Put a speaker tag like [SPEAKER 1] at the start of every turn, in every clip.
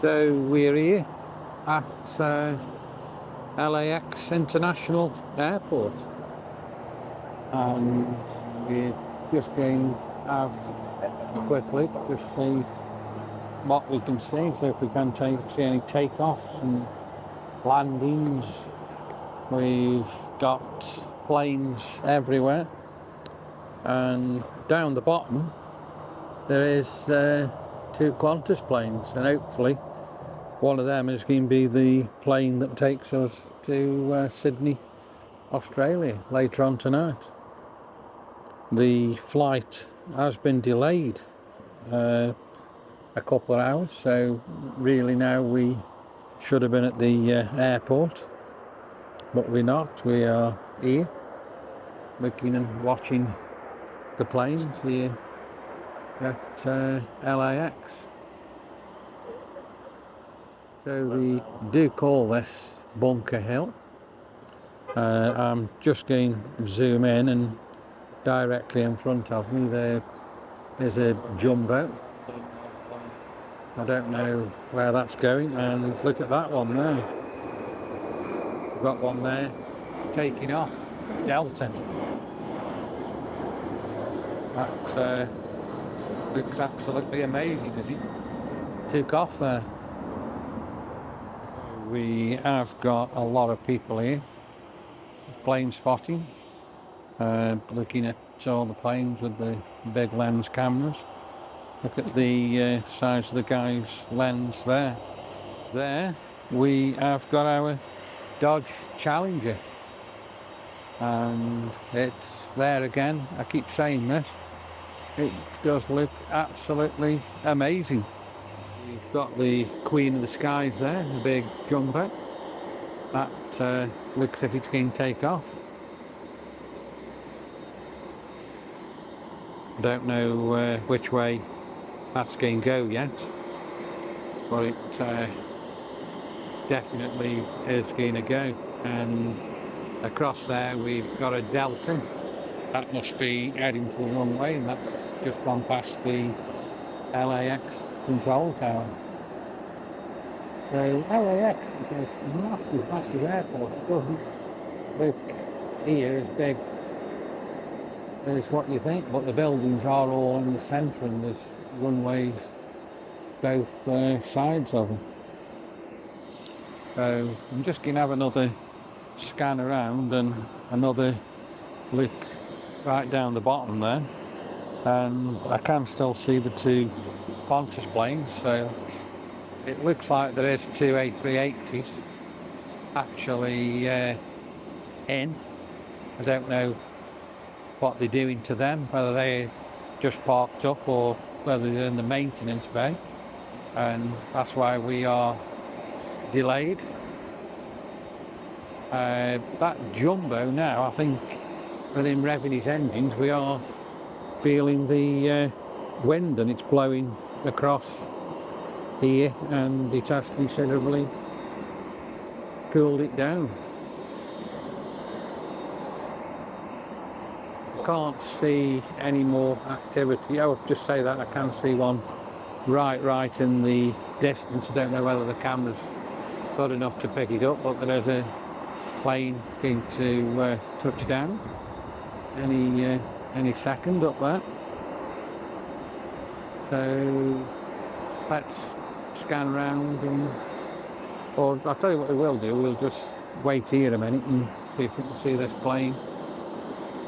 [SPEAKER 1] So we're here at LAX International Airport, and we're just going to have a quick look, just see what we can see. So if we can see any takeoffs and landings. We've got planes everywhere, and down the bottom there is two Qantas planes, and hopefully one of them is going to be the plane that takes us to Sydney, Australia later on tonight. The flight has been delayed a couple of hours, so really now we should have been at the airport, but we're not. We are here looking and watching the planes here at LAX. So they do call this Bunker Hill. I'm just going to zoom in, and directly in front of me there is a jumbo. I don't know where that's going, and look at that one there. We've got one there taking off, Delta. That looks absolutely amazing as he took off there. We have got a lot of people here. This is plane spotting, looking at all the planes with the big lens cameras. Look at the size of the guy's lens there. There we have got our Dodge Challenger, and it's there again. I keep saying this, it does look absolutely amazing. We've got the Queen of the Skies there, the big jumbo. That looks as if it's going to take off. I don't know which way that's going to go yet, but it definitely is going to go. And across there we've got a Delta. That must be heading to the runway, and that's just gone past the LAX control tower. So LAX is a massive, massive airport. It doesn't look here as big as what you think, but the buildings are all in the centre, and there's runways both sides of them. So I'm just going to have another scan around and another look right down the bottom there, and I can still see the two Qantas planes. So it looks like there is two A380s actually in. I don't know what they're doing to them, whether they just parked up or whether they're in the maintenance bay, and that's why we are delayed. That jumbo now, I think with him revving his engines, we are feeling the wind, and it's blowing across here, and it has considerably cooled it down. I can't see any more activity. I would just say that I can see one right in the distance. I don't know whether the camera's good enough to pick it up, but there's a plane going to touch down any second up there. So let's scan around, or I'll tell you what we will do, we'll just wait here a minute and see if we can see this plane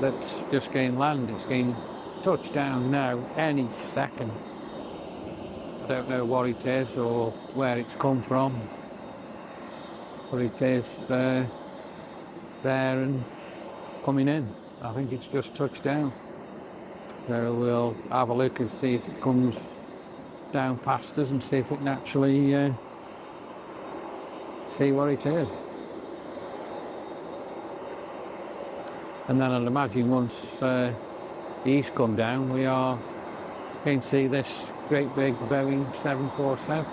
[SPEAKER 1] that's just going to land. It's going to touch down now any second. I don't know what it is or where it's come from, but it is there and coming in. I think it's just touched down. So we'll have a look and see if it comes down past us and see if we can actually see what it is. And then I'd imagine once these come down, we are going to see this great big Boeing 747.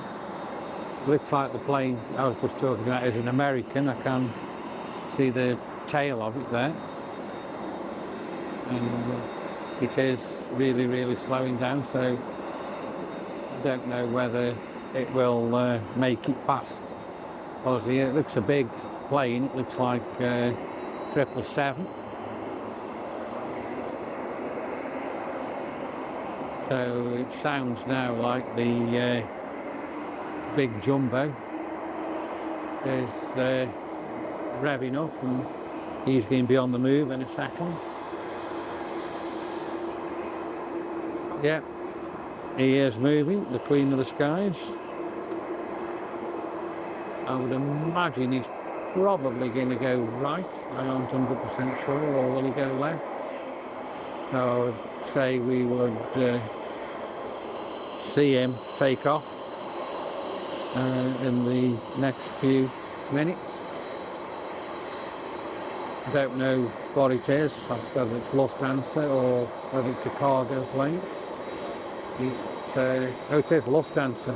[SPEAKER 1] Looks like the plane I was just talking about is an American. I can see the tail of it there, and it is really slowing down. So I don't know whether it will make it past. Obviously it looks a big plane, it looks like 777. So it sounds now like the big jumbo is revving up, and he's going to be on the move in a second. Yep, he is moving, the Queen of the Skies. I would imagine he's probably going to go right. I aren't 100% sure, or will he go left? So I would say we would see him take off in the next few minutes. I don't know what it is, whether it's Lufthansa or whether it's a cargo plane. Oh, it is Lufthansa.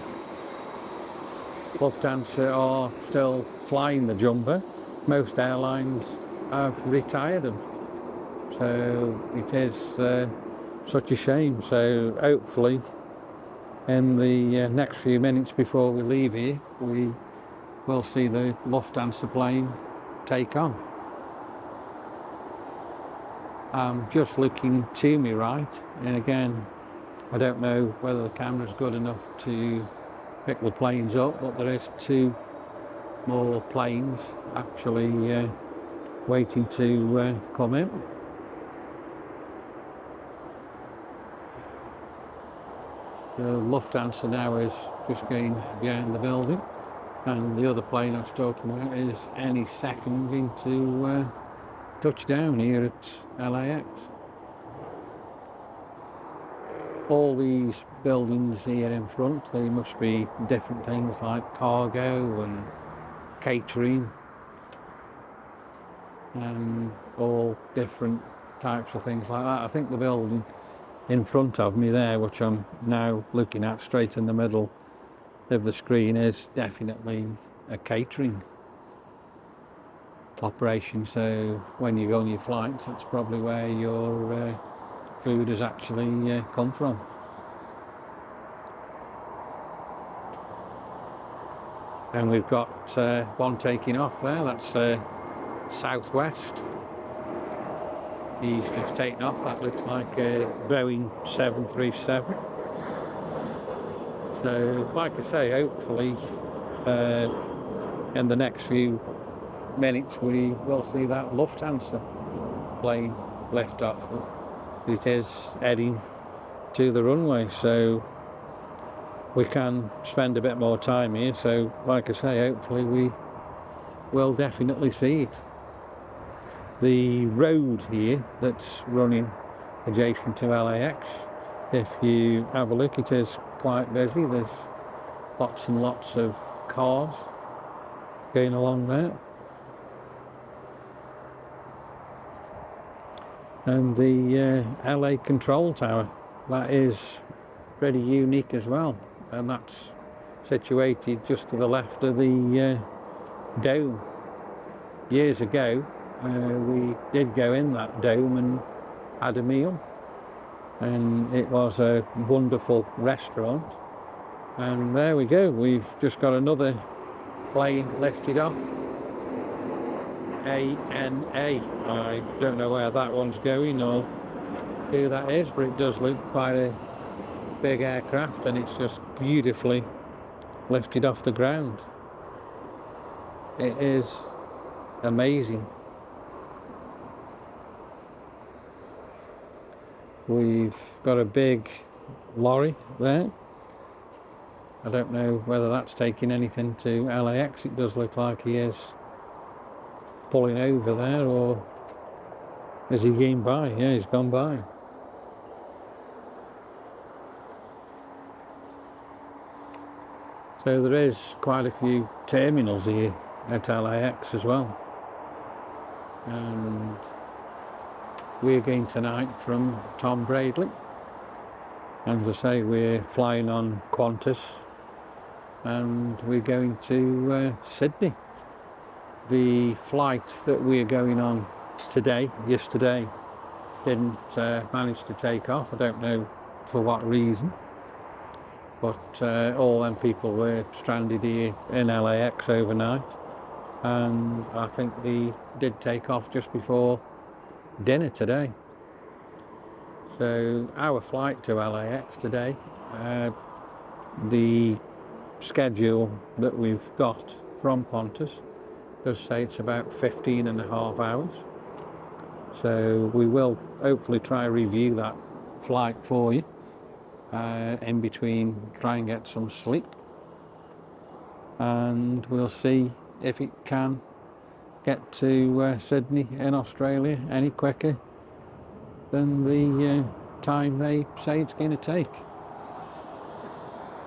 [SPEAKER 1] Lufthansa are still flying the jumbo. Most airlines have retired them. So it is such a shame. So hopefully in the next few minutes before we leave here, we will see the Lufthansa plane take on. I'm just looking to me right, and again, I don't know whether the camera's good enough to pick the planes up, but there is 2 more planes actually waiting to come in. The Lufthansa now is just going behind the building, and the other plane I was talking about is any second into touchdown here at LAX. All these buildings here in front, they must be different things like cargo and catering, and all different types of things like that. I think the building in front of me there, which I'm now looking at straight in the middle of the screen, is definitely a catering operation. So when you go on your flights, that's probably where your food has actually come from. And we've got one taking off there, that's Southwest. He's just taken off. That looks like a Boeing 737. So like I say, hopefully in the next few minutes we will see that Lufthansa plane lift off. It is heading to the runway, so we can spend a bit more time here. So like I say, hopefully we will definitely see it. The road here that's running adjacent to LAX, if you have a look, it is quite busy. There's lots and lots of cars going along there. And the LA control tower, that is pretty unique as well, and that's situated just to the left of the dome. Years ago we did go in that dome and had a meal, and it was a wonderful restaurant. And there we go, we've just got another plane lifted off. ANA. I don't know where that one's going or who that is, but it does look quite a big aircraft, and it's just beautifully lifted off the ground. It is amazing. We've got a big lorry there. I don't know whether that's taking anything to LAX. It does look like he is pulling over there, or is he going by? Yeah, he's gone by. So there is quite a few terminals here at LAX as well, and we're going tonight from Tom Bradley, and as I say, we're flying on Qantas, and we're going to Sydney. The flight that we're going on yesterday didn't manage to take off. I don't know for what reason, but all them people were stranded here in LAX overnight, and I think they did take off just before dinner today. So our flight to LAX today, the schedule that we've got from Qantas does say it's about 15.5 hours. So we will hopefully try review that flight for you. In between, try and get some sleep, and we'll see if it can get to Sydney in Australia any quicker than the time they say it's going to take.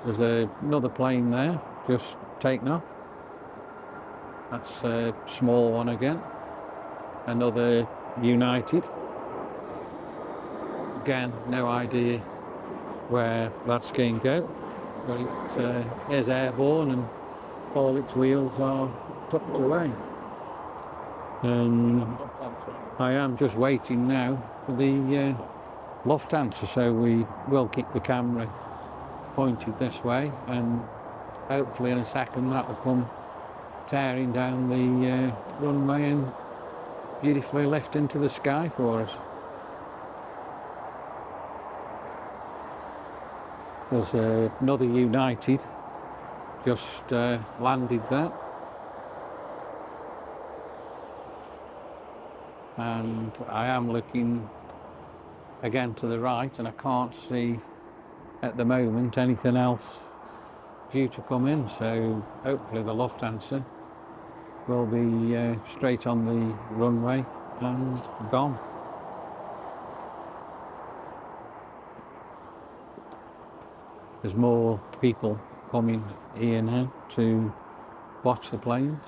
[SPEAKER 1] There's another plane there just taking off. That's a small one again. Another United. Again, no idea where that's going to go, but it is airborne and all its wheels are tucked away. And I am just waiting now for the Lufthansa, so we will keep the camera pointed this way, and hopefully in a second that will come tearing down the runway and beautifully lift into the sky for us. There's another United just landed there, and I am looking again to the right, and I can't see at the moment anything else due to come in, so hopefully the Lufthansa will be straight on the runway and gone. There's more people coming here now to watch the planes.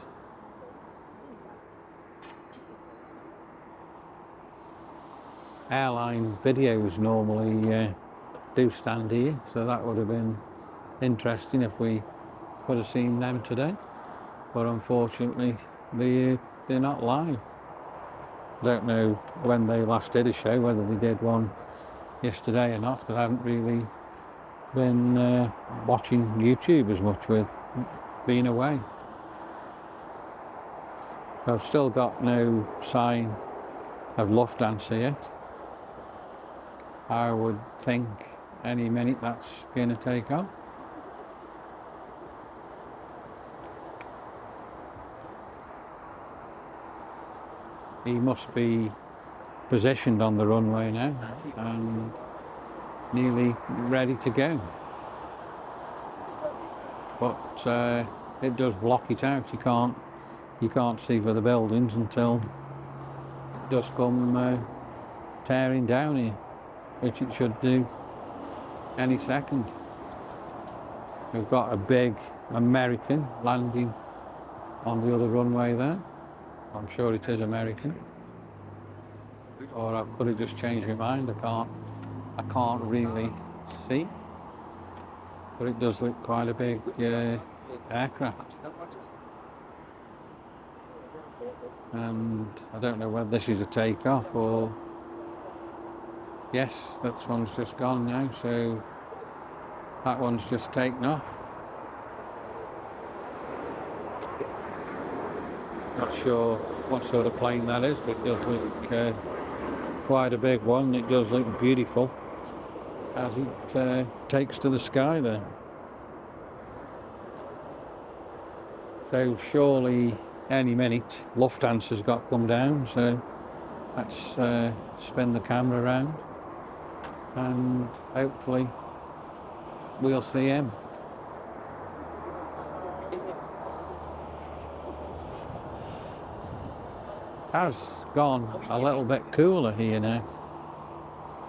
[SPEAKER 1] Airline videos normally do stand here, so that would have been interesting if we could have seen them today, but unfortunately they're not live. I don't know when they last did a show, whether they did one yesterday or not, because I haven't really been watching YouTube as much with being away. I've still got no sign of Lufthansa yet. I would think any minute that's going to take off. He must be positioned on the runway now and nearly ready to go. But it does block it out. You can't see for the buildings until it does come tearing down here, which it should do any second. We've got a big American landing on the other runway there. I'm sure it is American, or I could have just changed my mind. I can't really see, but it does look quite a big aircraft. And I don't know whether this is a takeoff or... Yes, that one's just gone now, so that one's just taken off. Not sure what sort of plane that is, but it does look quite a big one. It does look beautiful as it takes to the sky there. So surely any minute Lufthansa's got to come down, so let's spin the camera around and hopefully we'll see him. It has gone a little bit cooler here now.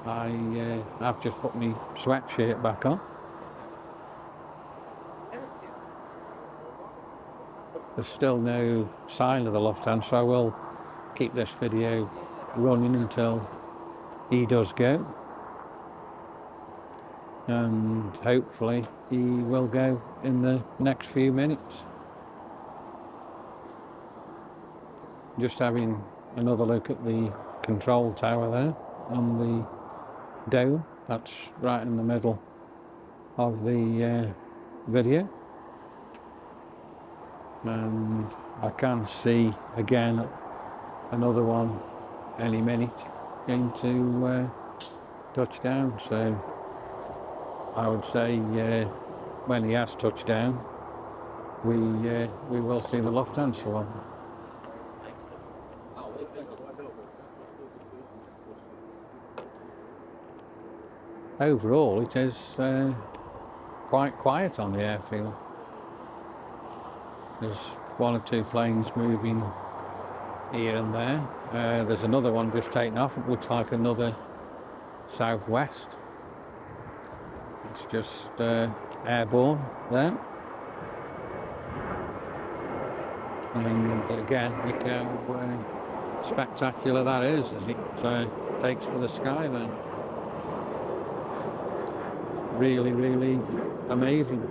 [SPEAKER 1] I've just put my sweatshirt back on. There's still no sign of the Lufthansa. I will keep this video running until he does go, and hopefully he will go in the next few minutes. Just having another look at the control tower there on the dome. That's right in the middle of the video, and I can see again another one any minute going to touch down. So I would say when he has touched down, we will see the Lufthansa one. Overall, it is quite quiet on the airfield. There's one or two planes moving here and there. There's another one just taken off. It looks like another Southwest. It's just airborne there. And again, look how spectacular that is as it takes to the sky then. Really, really amazing.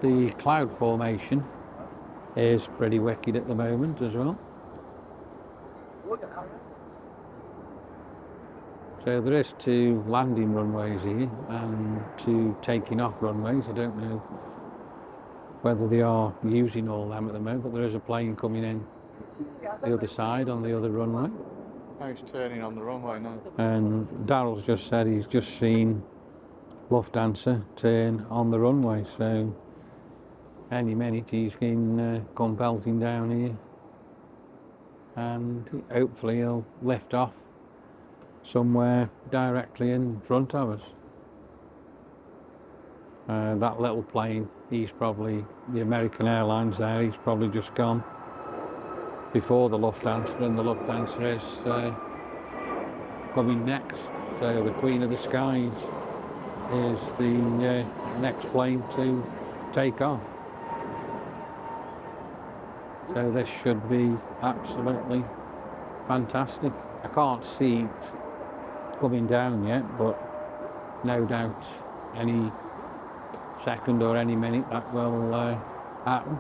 [SPEAKER 1] The cloud formation is pretty wicked at the moment as well. So there is 2 landing runways here and 2 taking off runways. I don't know whether they are using all them at the moment, but there is a plane coming in the other side on the other runway.
[SPEAKER 2] Oh, he's turning on the runway now.
[SPEAKER 1] And Daryl's just said he's just seen Lufthansa turn on the runway, so any minute he's going come belting down here, and hopefully he'll lift off somewhere directly in front of us. That little plane, he's probably, the American Airlines there, he's probably just gone before the Lufthansa, and the Lufthansa is coming next. So the Queen of the Skies is the next plane to take off. So this should be absolutely fantastic. I can't see it coming down yet, but no doubt any second or any minute that will happen,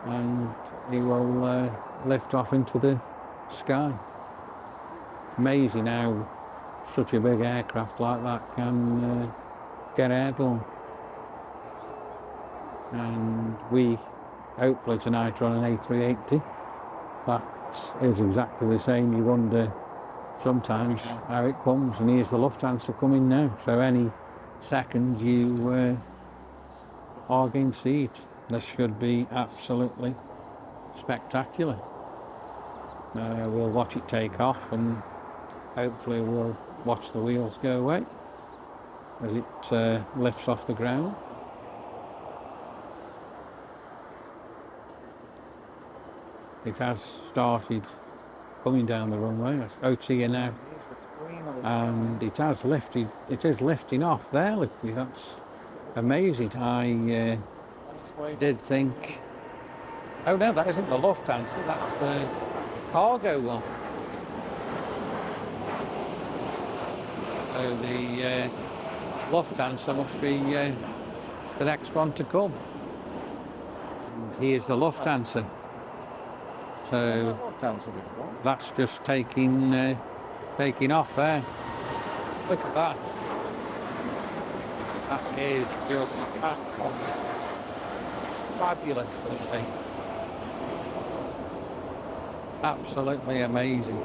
[SPEAKER 1] and he will lift off into the sky. Amazing how such a big aircraft like that can get airborne. And we hopefully tonight are on an A380. That is exactly the same. You wonder sometimes how it comes, and here's the Lufthansa coming now. So any second you are going to see it. This should be absolutely spectacular. We'll watch it take off, and hopefully we'll watch the wheels go away as it lifts off the ground. It has started coming down the runway. It's here now, and it has lifted. It is lifting off there. Look, that's amazing. I did think, oh no, that isn't the Lufthansa, that's the cargo one. So the Lufthansa must be the next one to come. And here's the Lufthansa. So that's just taking off there. Look at that. That is just fabulous to see. Absolutely amazing.